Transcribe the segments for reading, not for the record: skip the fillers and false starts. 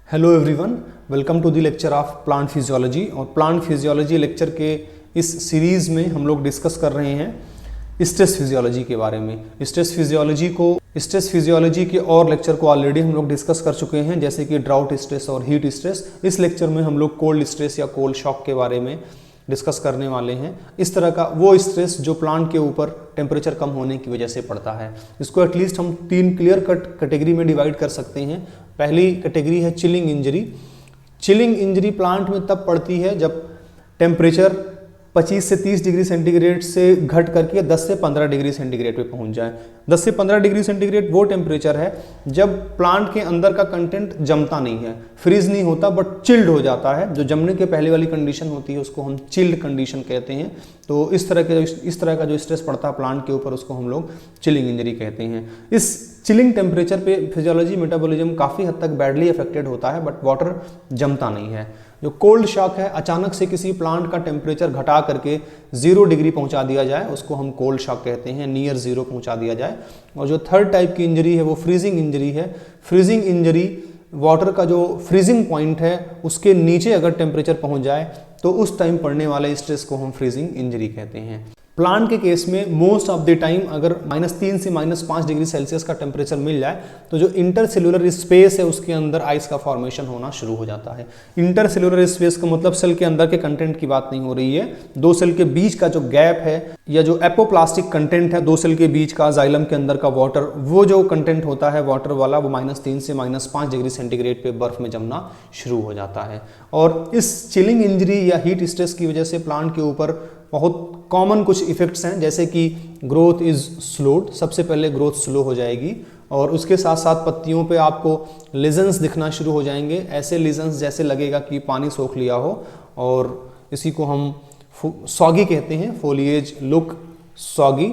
Hello everyone, welcome to the lecture of plant physiology. और plant physiology lecture के इस series में हम लोग डिस्कस कर रहे हैं स्ट्रेस फिजियोलॉजी के बारे में। स्ट्रेस फिजियोलॉजी के और लेक्चर को ऑलरेडी हम लोग डिस्कस कर चुके हैं, जैसे कि ड्राउट स्ट्रेस और हीट स्ट्रेस। इस लेक्चर में हम लोग कोल्ड स्ट्रेस या कोल्ड शॉक के बारे में डिस्कस करने वाले हैं। इस तरह का वो स्ट्रेस जो प्लांट के ऊपर टेम्परेचर कम होने की वजह से पड़ता है। इसको एटलीस्ट हम 3 क्लियर कट कैटेगरी में डिवाइड कर सकते हैं। पहली कैटेगरी है chilling injury. Chilling injury plant में तब पड़ती है जब टेम्परेचर 25 से 30 डिग्री सेंटीग्रेड से घट करके 10 से 15 डिग्री सेंटीग्रेड पे पहुंच जाए। 10 से 15 डिग्री सेंटीग्रेड वो टेम्परेचर है जब प्लांट के अंदर का कंटेंट जमता नहीं है, फ्रीज नहीं होता, बट चिल्ड हो जाता है। जो जमने के पहले वाली कंडीशन होती है उसको हम चिल्ड कंडीशन कहते हैं। तो इस तरह का जो स्ट्रेस पड़ता है प्लांट के ऊपर उसको हम लोग चिलिंग इंजरी कहते हैं। इस चिलिंग टेम्परेचर पे फिजियोलॉजी मेटाबॉलिज्म काफ़ी हद तक बैडली अफेक्टेड होता है, बट वाटर जमता नहीं है। जो कोल्ड शॉक है, अचानक से किसी प्लांट का टेम्परेचर घटा करके 0 डिग्री पहुंचा दिया जाए, उसको हम कोल्ड शॉक कहते हैं, नियर 0 पहुंचा दिया जाए। और जो थर्ड टाइप की इंजरी है वो फ्रीजिंग इंजरी है। फ्रीजिंग इंजरी वाटर का जो फ्रीजिंग पॉइंट है उसके नीचे अगर टेम्परेचर पहुंच जाए तो उस टाइम पड़ने वाले स्ट्रेस को हम फ्रीजिंग इंजरी कहते हैं। प्लांट के केस में मोस्ट ऑफ द टाइम अगर -3 से -5 डिग्री सेल्सियस का टेम्परेचर मिल जाए तो जो इंटरसेल्यूलर स्पेस है उसके अंदर आइस का फॉर्मेशन होना शुरू हो जाता है। इंटरसेल्यूलर स्पेस का मतलब सेल के अंदर के कंटेंट की बात नहीं हो रही है। दो सेल के बीच का जो गैप है या जो एपोप्लास्टिक कंटेंट है दो सेल के बीच का, जाइलम के अंदर का वाटर, वो जो कंटेंट होता है वाटर वाला, वो -3 से -5 डिग्री सेंटीग्रेड पे बर्फ में जमना शुरू हो जाता है। और इस चिलिंग इंजरी या हीट स्ट्रेस की वजह से प्लांट के ऊपर बहुत कॉमन कुछ इफेक्ट्स हैं, जैसे कि ग्रोथ इज स्लोड। सबसे पहले ग्रोथ स्लो हो जाएगी और उसके साथ साथ पत्तियों पे आपको लीजन्स दिखना शुरू हो जाएंगे। ऐसे लीजन्स जैसे लगेगा कि पानी सोख लिया हो, और इसी को हम सॉगी कहते हैं, फोलिएज लुक सॉगी।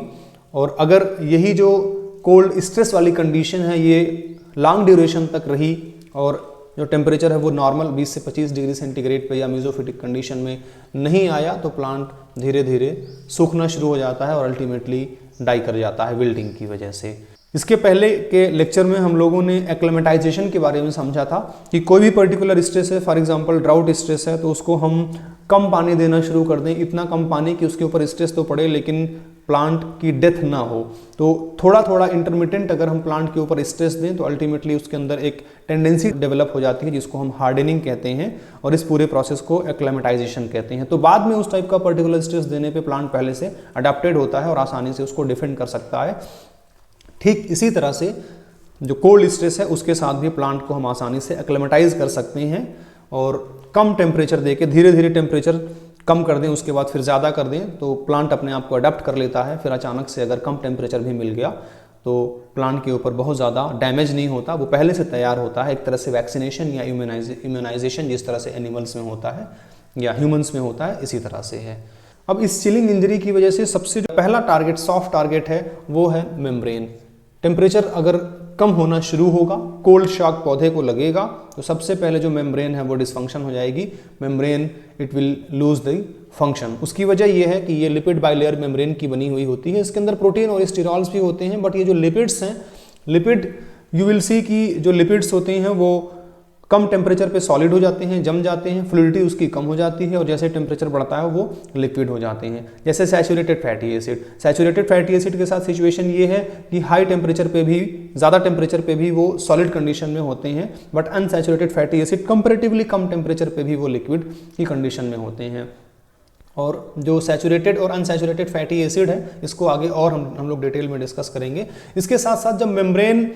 और अगर यही जो कोल्ड स्ट्रेस वाली कंडीशन है ये लॉन्ग ड्यूरेशन तक रही और जो टेम्परेचर है वो नॉर्मल 20 से 25 डिग्री सेंटीग्रेड पे या मेसोफिटिक कंडीशन में नहीं आया तो प्लांट धीरे धीरे सूखना शुरू हो जाता है और अल्टीमेटली डाई कर जाता है विल्टिंग की वजह से। इसके पहले के लेक्चर में हम लोगों ने एक्लेमेटाइजेशन के बारे में समझा था कि कोई भी पर्टिकुलर स्ट्रेस है, फॉर एग्जांपल ड्राउट स्ट्रेस है, तो उसको हम कम पानी देना शुरू कर दें, इतना कम पानी कि उसके ऊपर स्ट्रेस तो पड़े लेकिन प्लांट की डेथ ना हो। तो थोड़ा थोड़ा इंटरमिटेंट अगर हम प्लांट के ऊपर स्ट्रेस दें तो अल्टीमेटली उसके अंदर एक टेंडेंसी डेवलप हो जाती है जिसको हम हार्डनिंग कहते हैं, और इस पूरे प्रोसेस को एक्लेमेटाइजेशन कहते हैं। तो बाद में उस टाइप का पर्टिकुलर स्ट्रेस देने पे प्लांट पहले से अडेप्टेड होता है और आसानी से उसको डिफेंड कर सकता है। ठीक इसी तरह से जो कोल्ड स्ट्रेस है उसके साथ भी प्लांट को हम आसानी से एक्लेमेटाइज कर सकते हैं और कम टेम्परेचर देके धीरे धीरे टेम्परेचर कम कर दें, उसके बाद फिर ज़्यादा कर दें तो प्लांट अपने आप को अडेप्ट कर लेता है। फिर अचानक से अगर कम टेम्परेचर भी मिल गया तो प्लांट के ऊपर बहुत ज़्यादा डैमेज नहीं होता, वो पहले से तैयार होता है। एक तरह से वैक्सीनेशन या इम्यूनाइजेशन जिस तरह से एनिमल्स में होता है या ह्यूमंस में होता है, इसी तरह से है। अब इस चिलिंग इंजरी की वजह से सबसे जो पहला टारगेट, सॉफ्ट टारगेट है, वो है मेम्ब्रेन। टेम्परेचर अगर कम होना शुरू होगा, कोल्ड शॉक पौधे को लगेगा तो सबसे पहले जो मेम्ब्रेन है वो डिसफंक्शन हो जाएगी। Membrane it will lose the function. उसकी वजह ये है कि ये लिपिड बाइलेयर मेम्ब्रेन की बनी हुई होती है। इसके अंदर प्रोटीन और स्टीरॉल्स भी होते हैं, बट ये जो लिपिड्स हैं, लिपिड यू विल सी कि जो लिपिड्स होते हैं वो कम टेम्परेचर पे सॉलिड हो जाते हैं, जम जाते हैं, फ्लूइडिटी उसकी कम हो जाती है और जैसे टेम्परेचर बढ़ता है वो लिक्विड हो जाते हैं। जैसे saturated fatty acid, saturated fatty acid के साथ सिचुएशन ये है कि हाई टेम्परेचर पे भी, ज़्यादा टेम्परेचर पे भी वो सॉलिड कंडीशन में होते हैं, but unsaturated fatty acid comparatively come temperature पे भी वो लिक्विड की कंडीशन में होते हैं। और जो सैचुरेटेड और अनसैचुरेटेड फैटी एसिड है इसको आगे और हम लोग डिटेल में डिस्कस करेंगे। इसके साथ साथ जब मेम्ब्रेन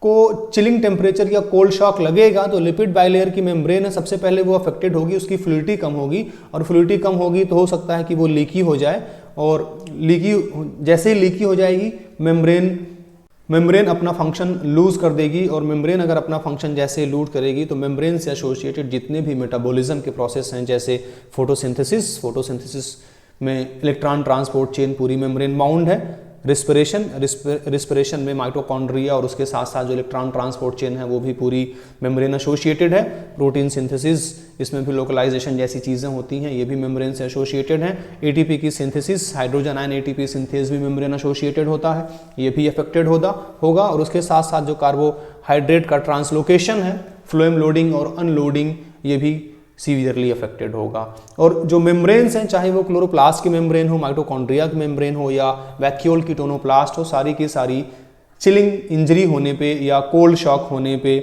को चिलिंग टेम्परेचर या कोल्ड शॉक लगेगा तो लिपिड बाइलेयर की मेम्ब्रेन है, सबसे पहले वो अफेक्टेड होगी, उसकी फ्लूइडिटी कम होगी, और फ्लूइडिटी कम होगी तो हो सकता है कि वो लीकी हो जाए, और जैसे ही लीकी हो जाएगी मेम्ब्रेन अपना फंक्शन लूज कर देगी। और मेम्ब्रेन अगर अपना फंक्शन जैसे लूज करेगी तो मेम्ब्रेन से एसोसिएटेड जितने भी मेटाबॉलिज्म के प्रोसेस हैं, जैसे फोटोसिंथेसिस में इलेक्ट्रॉन ट्रांसपोर्ट चेन पूरी मेम्ब्रेन बाउंड है, रिस्पिरेशन में माइटोकॉन्ड्रिया और उसके साथ साथ जो इलेक्ट्रॉन ट्रांसपोर्ट चेन है वो भी पूरी मेम्ब्रेन एसोसिएटेड है। प्रोटीन सिंथेसिस, इसमें भी लोकलाइजेशन जैसी चीज़ें होती हैं, ये भी मेम्ब्रेन से एसोसिएटेड हैं। एटीपी की synthesis, hydrogen ion ATP synthase भी मेम्ब्रेन एसोसिएटेड होता है, ये भी अफेक्टेड होगा। और उसके साथ साथ जो कार्बोहाइड्रेट का ट्रांसलोकेशन है फ्लोएम लोडिंग और अनलोडिंग ये भी सीवियरली अफेक्टेड होगा। और जो मेम्ब्रेन्स हैं, चाहे वो क्लोरोप्लास्ट की मेम्ब्रेन हो, माइटोकॉन्ड्रिया की मेम्ब्रेन हो या वैक्यूल की टोनोप्लास्ट हो, सारी की सारी चिलिंग इंजरी होने पे या कोल्ड शॉक होने पे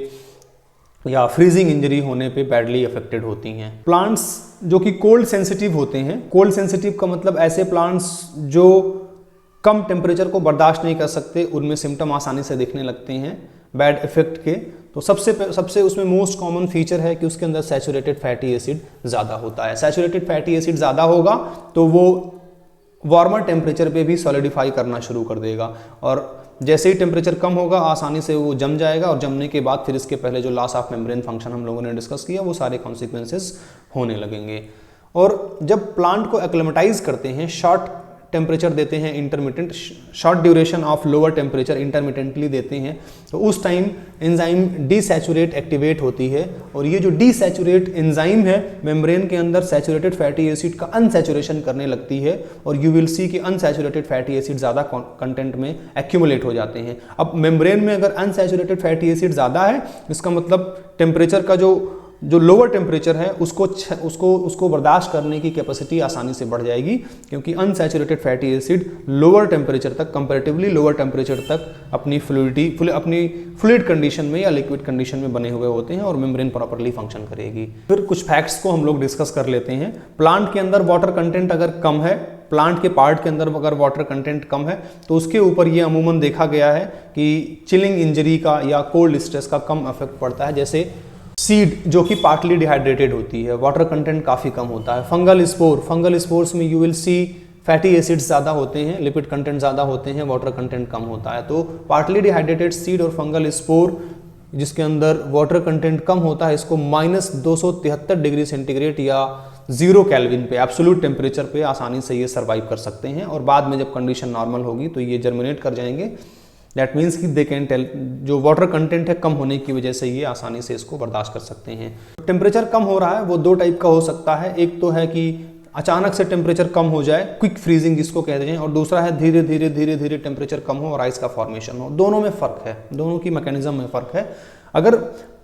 या फ्रीजिंग इंजरी होने पे बैडली अफेक्टेड होती हैं। प्लांट्स जो कि कोल्ड सेंसिटिव होते हैं, कोल्ड सेंसिटिव का मतलब ऐसे प्लांट्स जो कम टेम्परेचर को बर्दाश्त नहीं कर सकते, उनमें सिम्टम आसानी से दिखने लगते हैं बैड इफेक्ट के। तो सबसे उसमें मोस्ट कॉमन फीचर है कि उसके अंदर सैचुरेटेड फैटी एसिड ज़्यादा होता है। सैचुरेटेड फैटी एसिड ज़्यादा होगा तो वो वार्मर टेम्परेचर पे भी सॉलिडिफाई करना शुरू कर देगा, और जैसे ही टेम्परेचर कम होगा आसानी से वो जम जाएगा, और जमने के बाद फिर इसके पहले जो लॉस ऑफ मेम्ब्रेन फंक्शन हम लोगों ने डिस्कस किया वो सारे कॉन्सिक्वेंसेस होने लगेंगे। और जब प्लांट को एक्लेमेटाइज करते हैं, शॉर्ट टेम्परेचर देते हैं, intermittent short duration of lower temperature intermittently देते हैं, तो उस टाइम एंजाइम डीसैचुरेट एक्टिवेट होती है, और ये जो डीसैचुरेट एंजाइम है मेम्ब्रेन के अंदर सैचुरेटेड फैटी एसिड का अनसैचुरेशन करने लगती है, और यू विल सी कि अनसैचुरेटेड फैटी एसिड ज़्यादा कंटेंट में एक्यूमुलेट हो जाते हैं। अब मेम्ब्रेन में अगर अनसैचुरेटेड फैटी एसिड ज़्यादा है, इसका मतलब टेम्परेचर का जो लोअर टेम्परेचर है उसको बर्दाश्त करने की कैपेसिटी आसानी से बढ़ जाएगी, क्योंकि unsaturated fatty acid lower temperature तक, कंपैरेटिवली लोअर टेम्परेचर तक अपनी फ्लूइड कंडीशन में या लिक्विड कंडीशन में बने हुए होते हैं, और मेम्ब्रेन प्रॉपर्ली फंक्शन करेगी। फिर कुछ फैक्ट्स को हम लोग डिस्कस कर लेते हैं। प्लांट के अंदर वाटर कंटेंट अगर कम है, प्लांट के पार्ट के अंदर अगर वाटर कंटेंट कम है, तो उसके ऊपर ये अमूमन देखा गया है कि चिलिंग इंजरी का या कोल्ड स्ट्रेस का कम इफेक्ट पड़ता है। जैसे सीड जो कि पार्टली डिहाइड्रेटेड होती है, वाटर कंटेंट काफ़ी कम होता है। फंगल स्पोर्स में you will see fatty acids ज़्यादा होते हैं, लिपिड कंटेंट ज़्यादा होते हैं, वाटर कंटेंट कम होता है। तो पार्टली डिहाइड्रेटेड सीड और फंगल स्पोर जिसके अंदर वाटर कंटेंट कम होता है, इसको -273 डिग्री सेंटीग्रेड या 0 केल्विन पे एब्सोल्यूट टेम्परेचर पे आसानी से ये सर्वाइव कर सकते हैं, और बाद में जब कंडीशन नॉर्मल होगी तो ये जर्मिनेट कर जाएंगे। दैट मीन्स कि दे कैन टेल, जो वाटर कंटेंट है कम होने की वजह से ये आसानी से इसको बर्दाश्त कर सकते हैं। टेम्परेचर कम हो रहा है वो दो टाइप का हो सकता है, एक तो है कि अचानक से टेम्परेचर कम हो जाए, क्विक फ्रीजिंग जिसको कहते हैं, और दूसरा है धीरे धीरे टेम्परेचर कम हो और आइस का फॉर्मेशन हो। दोनों में फ़र्क है, दोनों की मैकेनिज्म में फ़र्क है। अगर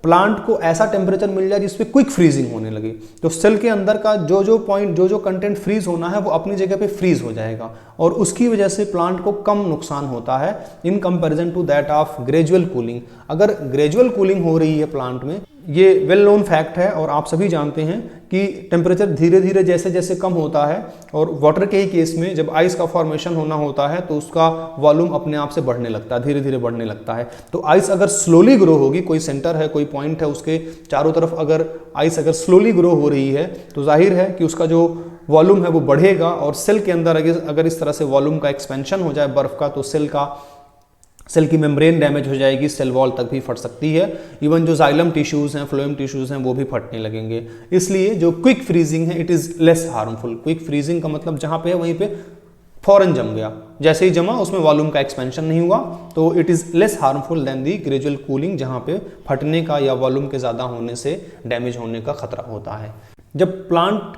प्लांट को ऐसा टेम्परेचर मिल जाए जिसपे क्विक फ्रीजिंग होने लगे, तो सेल के अंदर का जो कंटेंट फ्रीज होना है वो अपनी जगह पे फ्रीज हो जाएगा, और उसकी वजह से प्लांट को कम नुकसान होता है in comparison to that of gradual cooling. अगर ग्रेजुअल कूलिंग हो रही है प्लांट में, ये वेल नोन फैक्ट है और आप सभी जानते हैं कि टेम्परेचर धीरे धीरे जैसे जैसे कम होता है, और वाटर के ही केस में जब आइस का फॉर्मेशन होना होता है तो उसका वॉल्यूम अपने आप से बढ़ने लगता है, धीरे धीरे बढ़ने लगता है। तो आइस अगर स्लोली ग्रो होगी, कोई सेंटर है, कोई पॉइंट है, उसके चारों तरफ अगर आइस अगर स्लोली ग्रो हो रही है, तो जाहिर है कि उसका जो वॉल्यूम है वो बढ़ेगा, और सेल के अंदर अगर इस तरह से वॉल्यूम का एक्सपेंशन हो जाए बर्फ का, तो सेल की मेम्ब्रेन डैमेज हो जाएगी, सेल वॉल तक भी फट सकती है। इवन जो जाइलम टिश्यूज़ हैं, फ्लोएम टिश्यूज़ हैं, वो भी फटने लगेंगे। इसलिए जो क्विक फ्रीजिंग है it is less harmful. Quick freezing का मतलब जहाँ पे है वहीं पे फौरन जम गया, जैसे ही जमा उसमें वॉल्यूम का एक्सपेंशन नहीं हुआ, तो it is less harmful than the gradual cooling, जहाँ पे फटने का या वॉल्यूम के ज़्यादा होने से डैमेज होने का खतरा होता है। जब प्लांट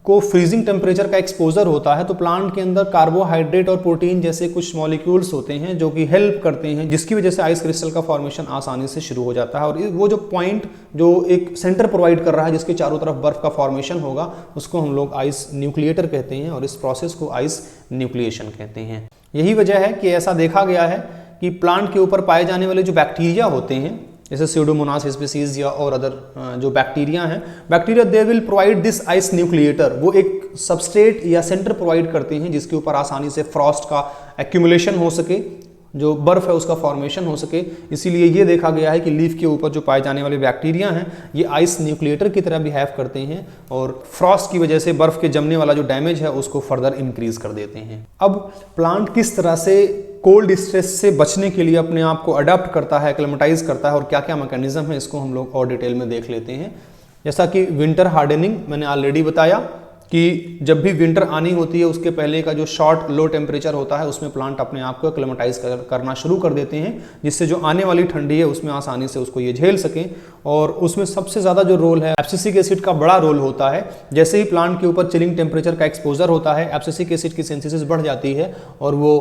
को फ्रीजिंग टेम्परेचर का एक्सपोजर होता है तो प्लांट के अंदर कार्बोहाइड्रेट और प्रोटीन जैसे कुछ मॉलिक्यूल्स होते हैं जो कि हेल्प करते हैं, जिसकी वजह से आइस क्रिस्टल का फॉर्मेशन आसानी से शुरू हो जाता है। और वो जो पॉइंट जो एक सेंटर प्रोवाइड कर रहा है जिसके चारों तरफ बर्फ का फॉर्मेशन होगा, उसको हम लोग आइस न्यूक्लिएटर कहते हैं, और इस प्रोसेस को आइस न्यूक्लिएशन कहते हैं। यही वजह है कि ऐसा देखा गया है कि प्लांट के ऊपर पाए जाने वाले जो बैक्टीरिया होते हैं, जैसे स्यूडोमोनास स्पीसीज या और अदर जो बैक्टीरिया हैं, bacteria they will provide this ice nucleator. वो एक सबस्ट्रेट या सेंटर प्रोवाइड करते हैं जिसके ऊपर आसानी से फ्रॉस्ट का एक्यूमुलेशन हो सके, जो बर्फ है उसका फॉर्मेशन हो सके। इसीलिए ये देखा गया है कि लीफ के ऊपर जो पाए जाने वाले बैक्टीरिया हैं ये आइस न्यूक्लिएटर की तरह बिहेव करते हैं, और फ्रॉस्ट की वजह से बर्फ के जमने वाला जो डैमेज है उसको फर्दर इंक्रीज कर देते हैं। अब प्लांट किस तरह से कोल्ड स्ट्रेस से बचने के लिए अपने आप को अडाप्ट करता है, एक्लेमेटाइज करता है, और क्या क्या मैकेनिज्म है, इसको हम लोग और डिटेल में देख लेते हैं। जैसा कि विंटर हार्डनिंग मैंने ऑलरेडी बताया कि जब भी विंटर आनी होती है उसके पहले का जो शॉर्ट लो टेम्परेचर होता है उसमें प्लांट अपने आप को एक्लेमेटाइज करना शुरू कर देते हैं, जिससे जो आने वाली ठंडी है उसमें आसानी से उसको ये झेल सकें। और उसमें सबसे ज़्यादा जो रोल है एब्सिसिक एसिड का बड़ा रोल होता है। जैसे ही प्लांट के ऊपर चिलिंग टेम्परेचर का एक्सपोजर होता है, एब्सिसिक एसिड की सिंथेसिस बढ़ जाती है और वो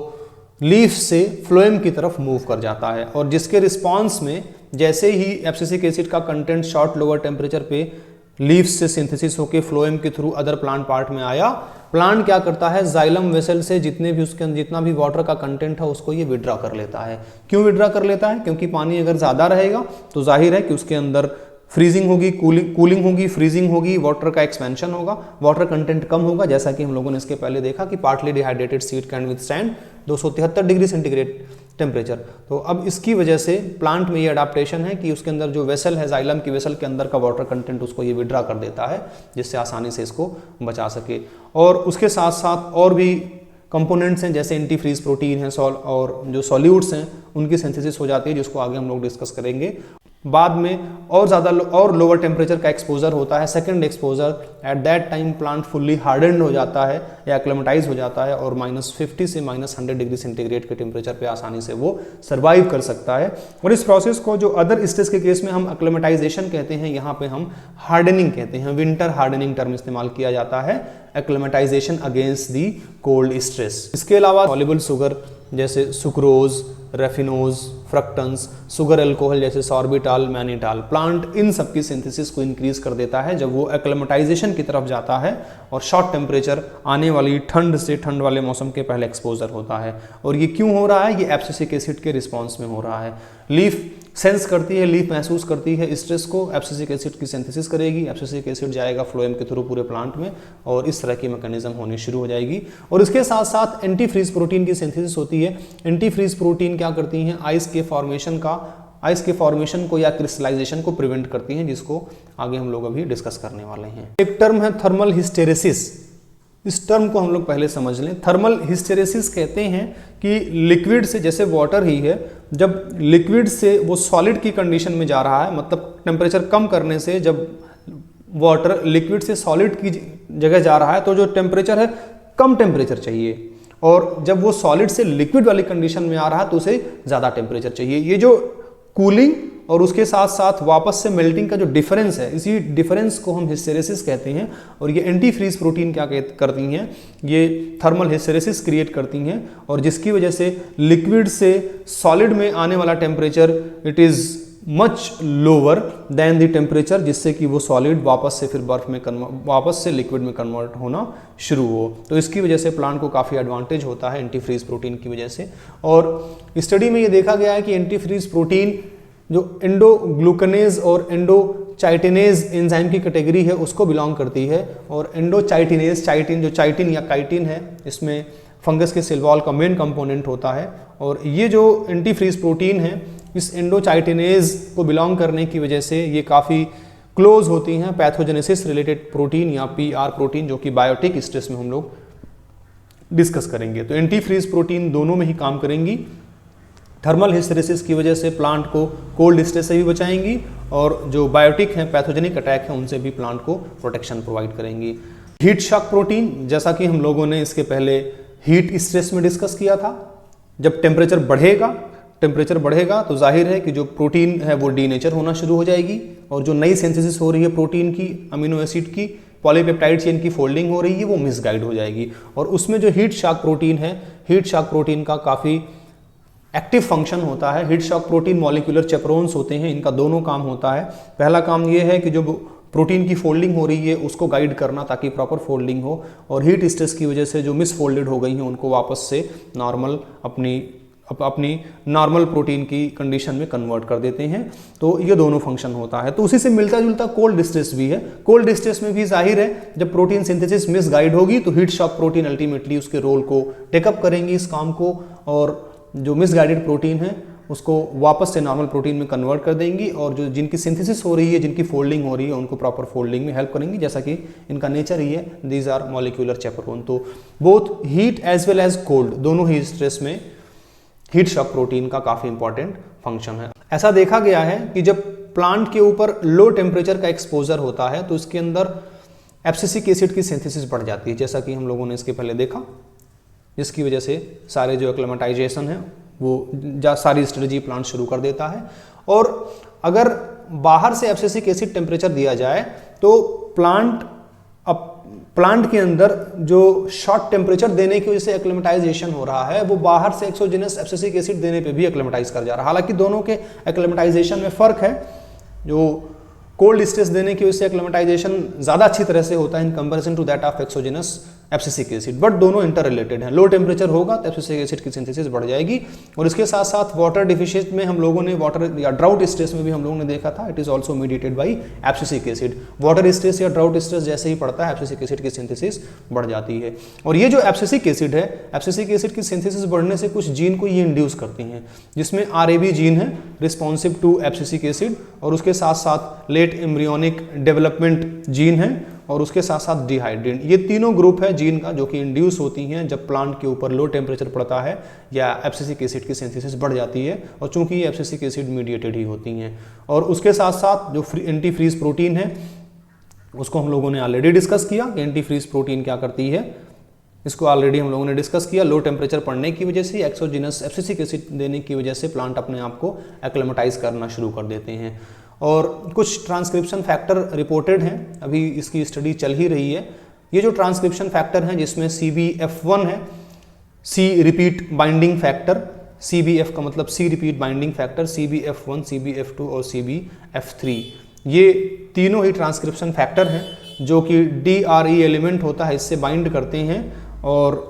लीफ से फ्लोएम की तरफ मूव कर जाता है, और जिसके रिस्पॉन्स में जैसे ही एब्सिसिक एसिड का कंटेंट शॉर्ट लोअर टेम्परेचर पे लीफ से सिंथेसिस होकर फ्लोएम के थ्रू अदर प्लांट पार्ट में आया, प्लांट क्या करता है, जाइलम वेसल से जितने भी उसके अंदर जितना भी वाटर का कंटेंट है उसको ये विड्रॉ कर लेता है। क्यों विड्रॉ कर लेता है? क्योंकि पानी अगर ज़्यादा रहेगा तो जाहिर है कि उसके अंदर फ्रीजिंग होगी, कूलिंग होगी, फ्रीजिंग होगी, वाटर का एक्सपेंशन होगा, वाटर कंटेंट कम होगा, जैसा कि हम लोगों ने इसके पहले देखा कि partly dehydrated seed can withstand 273 degree centigrade temperature. तो अब इसकी वजह से प्लांट में ये अडाप्टेशन है कि उसके अंदर जो वेसल है, जाइलम की वेसल के अंदर का वाटर कंटेंट उसको ये विड्रॉ कर देता है, जिससे आसानी से इसको बचा सके। और उसके साथ साथ और भी कंपोनेंट्स हैं, जैसे एंटी फ्रीज प्रोटीन है और जो सॉल्यूट्स हैं उनकी सिंथेसिस हो जाती है, जिसको आगे हम लोग डिस्कस करेंगे। बाद में और ज़्यादा और लोअर टेम्परेचर का एक्सपोजर होता है, second exposure, at that time plant fully hardened हो जाता है या एक्लेमेटाइज हो जाता है, और -50 से -100 डिग्री सेंटीग्रेड के टेम्परेचर पे आसानी से वो सर्वाइव कर सकता है। और इस प्रोसेस को जो अदर स्टेज के केस में हम एक्लेमेटाइजेशन कहते हैं, यहाँ पे हम हार्डनिंग कहते हैं, विंटर हार्डनिंग टर्म इस्तेमाल किया जाता है, acclimatisation against the cold stress. इसके अलावा सॉल्युबल शुगर जैसे सुक्रोज, रेफिनोज, फ्रक्टन्स, शुगर एल्कोहल जैसे सॉर्बिटाल, मैनिटाल, प्लांट इन सब की सिंथेसिस को इंक्रीज कर देता है जब वो एक्लेमेटाइजेशन की तरफ जाता है और शॉर्ट टेम्परेचर आने वाली ठंड से ठंड वाले मौसम के पहले एक्सपोजर होता है। और ये क्यों हो रहा है? ये एब्सिसिक एसिड के रिस्पॉन्स में हो रहा है। लीफ सेंस करती है, लीफ महसूस करती है स्ट्रेस को, एब्सिसिक एसिड की सिंथेसिस करेगी, एब्सिसिक एसिड जाएगा फ्लोएम के थ्रू पूरे प्लांट में, और इस तरह की मैकेनिज्म होनी शुरू हो जाएगी। और इसके साथ साथ एंटी फ्रीज प्रोटीन की सिंथेसिस होती है। एंटी फ्रीज प्रोटीन क्या करती हैं? आइस के फॉर्मेशन को या क्रिस्टलाइजेशन को प्रिवेंट करती हैं, जिसको आगे हम लोग अभी डिस्कस करने वाले हैं। एक टर्म है थर्मल हिस्टेरेसिस। इस टर्म को हम लोग पहले समझ लें। थर्मल हिस्टेरेसिस कहते हैं कि लिक्विड से, जैसे वाटर ही है, जब लिक्विड से वो सॉलिड की कंडीशन में जा रहा है, मतलब टेम्परेचर कम करने से जब वाटर लिक्विड से सॉलिड की जगह जा रहा है तो जो टेम्परेचर है कम टेम्परेचर चाहिए, और जब वो सॉलिड से लिक्विड वाली कंडीशन में आ रहा है तो उसे ज़्यादा टेम्परेचर चाहिए। ये जो कूलिंग और उसके साथ साथ वापस से मेल्टिंग का जो डिफरेंस है, इसी डिफरेंस को हम हिस्टेरेसिस कहते हैं। और ये एंटी फ्रीज प्रोटीन क्या करती हैं? ये थर्मल हिस्टेरेसिस क्रिएट करती हैं, और जिसकी वजह से लिक्विड से सॉलिड में आने वाला temperature it is much lower than the temperature, जिससे कि वो सॉलिड वापस से फिर बर्फ में वापस से लिक्विड में कन्वर्ट होना शुरू हो। तो इसकी वजह से प्लांट को काफ़ी एडवांटेज होता है एंटी फ्रीज प्रोटीन की वजह से। और स्टडी में ये देखा गया है कि एंटी फ्रीज प्रोटीन जो एंडोग्लूकनेज और एंडोचाइटिनेज एंजाइम की कैटेगरी है उसको बिलोंग करती है। और एंडोचाइटिनेज, चाइटिन जो चाइटिन या काइटिन है, इसमें फंगस के सेल वॉल का मेन कंपोनेंट होता है। और ये जो एंटी फ्रीज प्रोटीन है इस एंडोचाइटिनेज को बिलोंग करने की वजह से ये काफ़ी क्लोज होती हैं पैथोजेनेसिस रिलेटेड प्रोटीन या पीआर प्रोटीन, जो कि बायोटिक स्ट्रेस में हम लोग डिस्कस करेंगे। तो एंटी फ्रीज प्रोटीन दोनों में ही काम करेंगी। थर्मल हिस्टेरेसिस की वजह से प्लांट को कोल्ड स्ट्रेस से भी बचाएंगी, और जो बायोटिक हैं, पैथोजेनिक अटैक हैं, उनसे भी प्लांट को प्रोटेक्शन प्रोवाइड करेंगी। हीट शॉक प्रोटीन, जैसा कि हम लोगों ने इसके पहले हीट स्ट्रेस में डिस्कस किया था, जब टेम्परेचर बढ़ेगा तो जाहिर है कि जो प्रोटीन है वो डीनेचर होना शुरू हो जाएगी, और जो नई सिंथेसिस हो रही है प्रोटीन की, अमीनो एसिड की, पॉलीपेप्टाइड चेन की फोल्डिंग हो रही है, वो मिसगाइड हो जाएगी। और उसमें जो हीट शॉक प्रोटीन है, हीट शॉक प्रोटीन का काफ़ी एक्टिव फंक्शन होता है। हीट शॉक प्रोटीन मॉलिक्यूलर चेपरोन्स होते हैं, इनका दोनों काम होता है। पहला काम ये है कि जो प्रोटीन की फोल्डिंग हो रही है उसको गाइड करना ताकि प्रॉपर फोल्डिंग हो, और हीट स्ट्रेस की वजह से जो मिस फोल्डेड हो गई हैं उनको वापस से नॉर्मल अपनी नॉर्मल प्रोटीन की कंडीशन में कन्वर्ट कर देते हैं। तो ये दोनों फंक्शन होता है। तो उसी से मिलता जुलता कोल्ड स्ट्रेस भी है। कोल्ड स्ट्रेस में भी जाहिर है जब प्रोटीन सिंथेसिस मिसगाइड होगी तो हीट शॉक प्रोटीन अल्टीमेटली उसके रोल को टेकअप करेंगी, इस काम को, और जो मिसगाइडेड प्रोटीन है उसको वापस से नॉर्मल प्रोटीन में कन्वर्ट कर देंगी, और जो जिनकी सिंथेसिस हो रही है, जिनकी फोल्डिंग हो रही है, उनको प्रॉपर फोल्डिंग में हेल्प करेंगी, जैसा कि इनका नेचर ही है। These are molecular chaperone. तो both heat as well as cold, दोनों ही स्ट्रेस में हीट शॉक प्रोटीन का काफ़ी इंपॉर्टेंट फंक्शन है। ऐसा देखा गया है कि जब प्लांट के ऊपर लो टेम्परेचर का एक्सपोजर होता है तो इसके अंदर एब्सिसिक एसिड की सिंथेसिस बढ़ जाती है, जैसा कि हम लोगों ने इसके पहले देखा, जिसकी वजह से सारे जो एक्लेमेटाइजेशन है वो सारी स्ट्रेटजी प्लांट शुरू कर देता है। और अगर बाहर से एब्सिसिक एसिड टेम्परेचर दिया जाए तो प्लांट अब प्लांट के अंदर जो शॉर्ट टेम्परेचर देने की वजह से एक्लेमेटाइजेशन हो रहा है वो बाहर से एक्सोजेनस एब्सिसिक एसिड देने पे भी एक्लेमेटाइज कर जा रहा है। हालांकि दोनों के एक्लेमेटाइजेशन में फर्क है, जो कोल्ड स्ट्रेस देने की वजह से एक्लेमेटाइजेशन ज़्यादा अच्छी तरह से होता है in comparison to that of exogenous abscisic acid, but दोनों इंटर रिलेटेड हैं। लो टेम्परेचर होगा तो एब्सिसिक एसिड की सिंथेसिस बढ़ जाएगी, और इसके साथ साथ वाटर डिफिशिएंट में हम लोगों ने वाटर या ड्राउट स्ट्रेस में भी हम लोगों ने देखा था, it is also mediated by abscisic acid. Water stress या ड्राउट स्ट्रेस जैसे ही पड़ता है एब्सिसिक एसिड की सिंथेसिस बढ़ जाती है। और ये जो एब्सिसिक एसिड है, एब्सिसिक एसिड की सिंथेसिस बढ़ने से कुछ जीन को ये इंड्यूस करती हैं, जिसमें RAB जीन है रिस्पॉन्सिव टू एब्सिसिक एसिड, और उसके साथ साथ लेट एम्ब्रियोनिक डेवलपमेंट जीन है, और उसके साथ साथ डिहाइड्रिन। ये तीनों ग्रुप है जीन का जो कि इंड्यूस होती हैं जब प्लांट के ऊपर लो टेम्परेचर पड़ता है या एब्सिसिक एसिड की सिंथेसिस बढ़ जाती है, और चूंकि ये एब्सिसिक एसिड मीडिएटेड ही होती हैं। और उसके साथ साथ जो एंटी फ्रीज प्रोटीन है उसको हम लोगों ने ऑलरेडी डिस्कस किया कि एंटी फ्रीज प्रोटीन क्या करती है, इसको ऑलरेडी हम लोगों ने डिस्कस किया। लो टेम्परेचर पड़ने की वजह से एक्सोजिनस एब्सिसिक एसिड देने की वजह से प्लांट अपने आप को एक्लेमेटाइज करना शुरू कर देते हैं। और कुछ ट्रांसक्रिप्शन फैक्टर रिपोर्टेड हैं, अभी इसकी स्टडी चल ही रही है। ये जो ट्रांसक्रिप्शन फैक्टर हैं जिसमें CBF1 है, सी रिपीट बाइंडिंग फैक्टर, CBF का मतलब सी repeat binding factor, CBF1, CBF2 और CBF3, ये तीनों ही ट्रांसक्रिप्शन फैक्टर हैं जो कि DRE एलिमेंट होता है इससे बाइंड करते हैं, और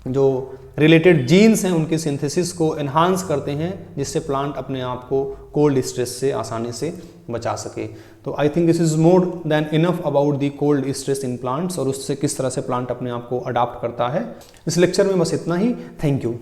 जो रिलेटेड जीन्स हैं उनकी सिंथेसिस को एनहांस करते हैं, जिससे प्लांट अपने आप को कोल्ड स्ट्रेस से आसानी से बचा सके। तो I think this is more than enough about the cold stress in plants, और उससे किस तरह से प्लांट अपने आप को अडाप्ट करता है। इस लेक्चर में बस इतना ही। Thank you.